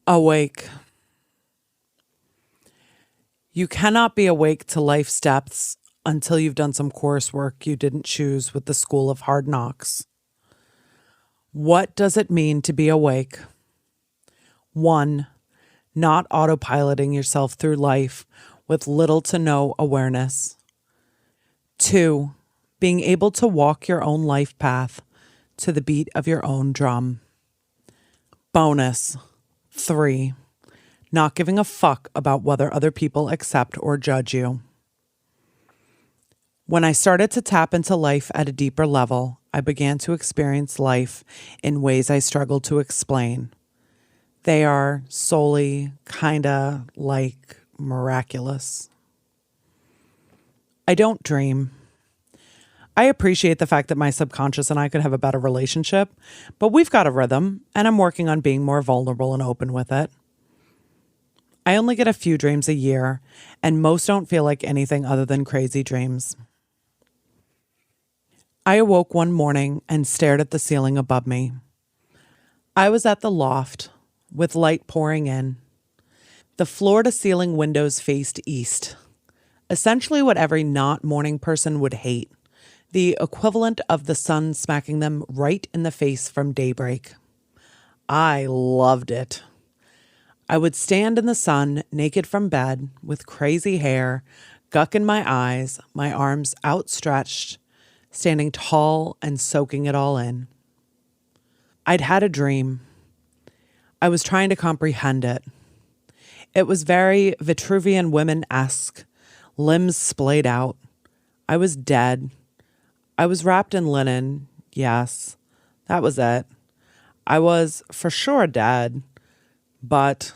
Awake. You cannot be awake to life's depths until you've done some coursework you didn't choose with the School of Hard Knocks. What does it mean to be awake? 1. Not autopiloting yourself through life with little to no awareness. 2. Being able to walk your own life path to the beat of your own drum. Bonus. 3. Not giving a fuck about whether other people accept or judge you. When I started to tap into life at a deeper level, I began to experience life in ways I struggled to explain. They are solely kinda like miraculous. I don't dream. I appreciate the fact that my subconscious and I could have a better relationship, but we've got a rhythm, and I'm working on being more vulnerable and open with it. I only get a few dreams a year, and most don't feel like anything other than crazy dreams. I awoke one morning and stared at the ceiling above me. I was at the loft, with light pouring in. The floor-to-ceiling windows faced east, essentially what every not morning person would hate. The equivalent of the sun smacking them right in the face from daybreak. I loved it. I would stand in the sun, naked from bed, with crazy hair, guck in my eyes, my arms outstretched, standing tall and soaking it all in. I'd had a dream. I was trying to comprehend it. It was very Vitruvian women-esque, limbs splayed out. I was dead. I was wrapped in linen. Yes, that was it. I was for sure dead, but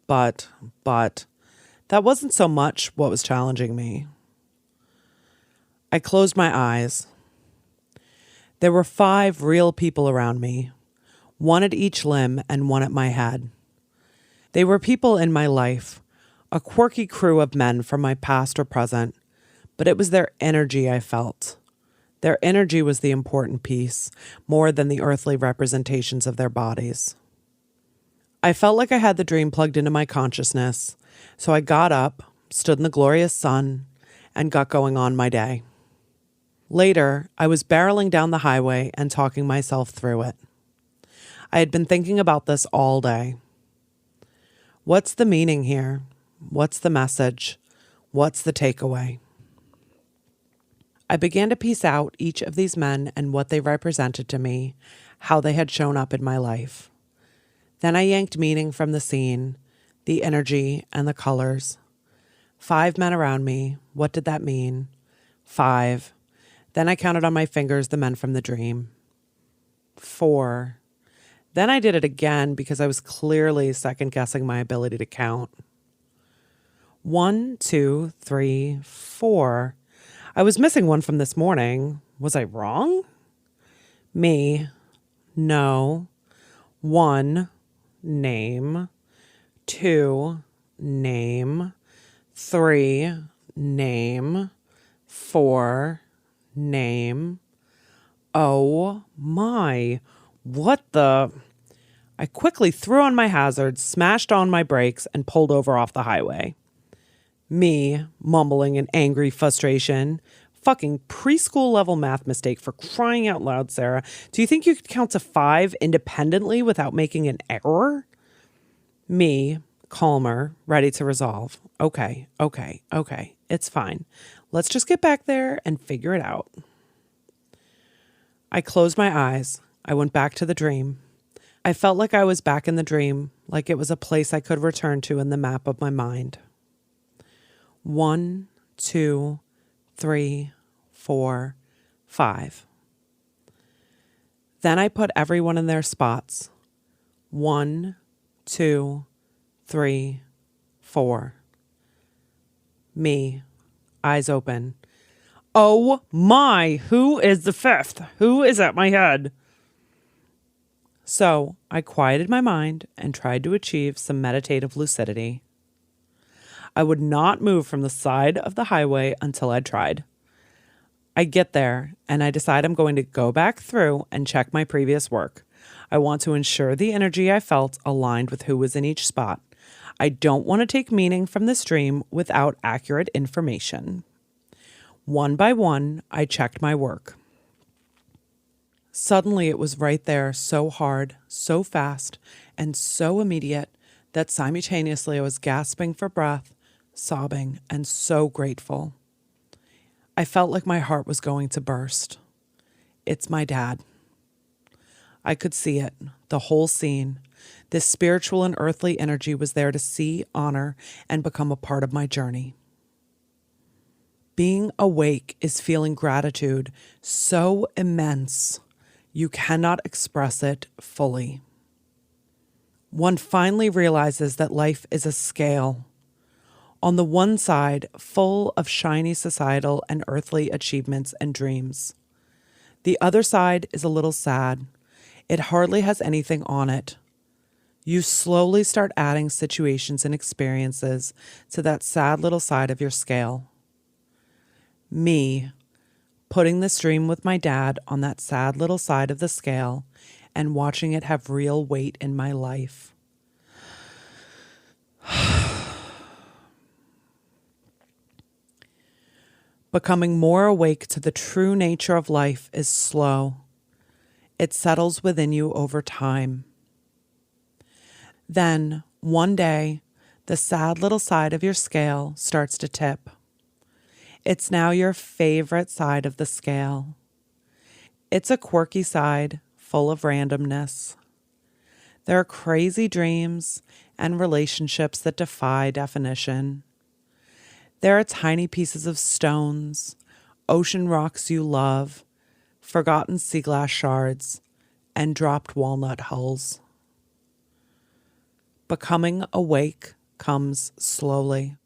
that wasn't so much what was challenging me. I closed my eyes. There were 5 real people around me, one at each limb and one at my head. They were people in my life, a quirky crew of men from my past or present, but it was their energy I felt. Their energy was the important piece, more than the earthly representations of their bodies. I felt like I had the dream plugged into my consciousness, so I got up, stood in the glorious sun, and got going on my day. Later, I was barreling down the highway and talking myself through it. I had been thinking about this all day. What's the meaning here? What's the message? What's the takeaway? I began to piece out each of these men and what they represented to me, how they had shown up in my life. Then I yanked meaning from the scene, the energy, and the colors. 5 men around me. What did that mean? 5. Then I counted on my fingers the men from the dream. 4. Then I did it again because I was clearly second-guessing my ability to count. 1, 2, 3, 4. I was missing one from this morning. Was I wrong? Me. No. 1. Name. 2. Name. 3. Name. 4. Name. Oh my. What the? I quickly threw on my hazards, smashed on my brakes, and pulled over off the highway. Me, mumbling in angry frustration. Fucking preschool level math mistake, for crying out loud, Sarah. Do you think you could count to 5 independently without making an error? Me, calmer, ready to resolve. Okay. It's fine. Let's just get back there and figure it out. I closed my eyes. I went back to the dream. I felt like I was back in the dream, like it was a place I could return to in the map of my mind. 1, 2, 3, 4, 5. Then I put everyone in their spots. 1, 2, 3, 4. Me, eyes open. Oh my, who is the 5th? Who is at my head? So I quieted my mind and tried to achieve some meditative lucidity. I would not move from the side of the highway until I'd tried. I get there and I decide I'm going to go back through and check my previous work. I want to ensure the energy I felt aligned with who was in each spot. I don't want to take meaning from this dream without accurate information. One by one, I checked my work. Suddenly, it was right there, so hard, so fast, and so immediate that simultaneously I was gasping for breath, sobbing, and so grateful. I felt like my heart was going to burst. It's my dad. I could see it, the whole scene. This spiritual and earthly energy was there to see, honor, and become a part of my journey. Being awake is feeling gratitude so immense, you cannot express it fully. One finally realizes that life is a scale. On the one side, full of shiny societal and earthly achievements and dreams. The other side is a little sad. It hardly has anything on it. You slowly start adding situations and experiences to that sad little side of your scale. Me, putting this dream with my dad on that sad little side of the scale and watching it have real weight in my life. Becoming more awake to the true nature of life is slow. It settles within you over time. Then, one day, the sad little side of your scale starts to tip. It's now your favorite side of the scale. It's a quirky side, full of randomness. There are crazy dreams and relationships that defy definition. There are tiny pieces of stones, ocean rocks you love, forgotten sea glass shards, and dropped walnut hulls. Becoming awake comes slowly.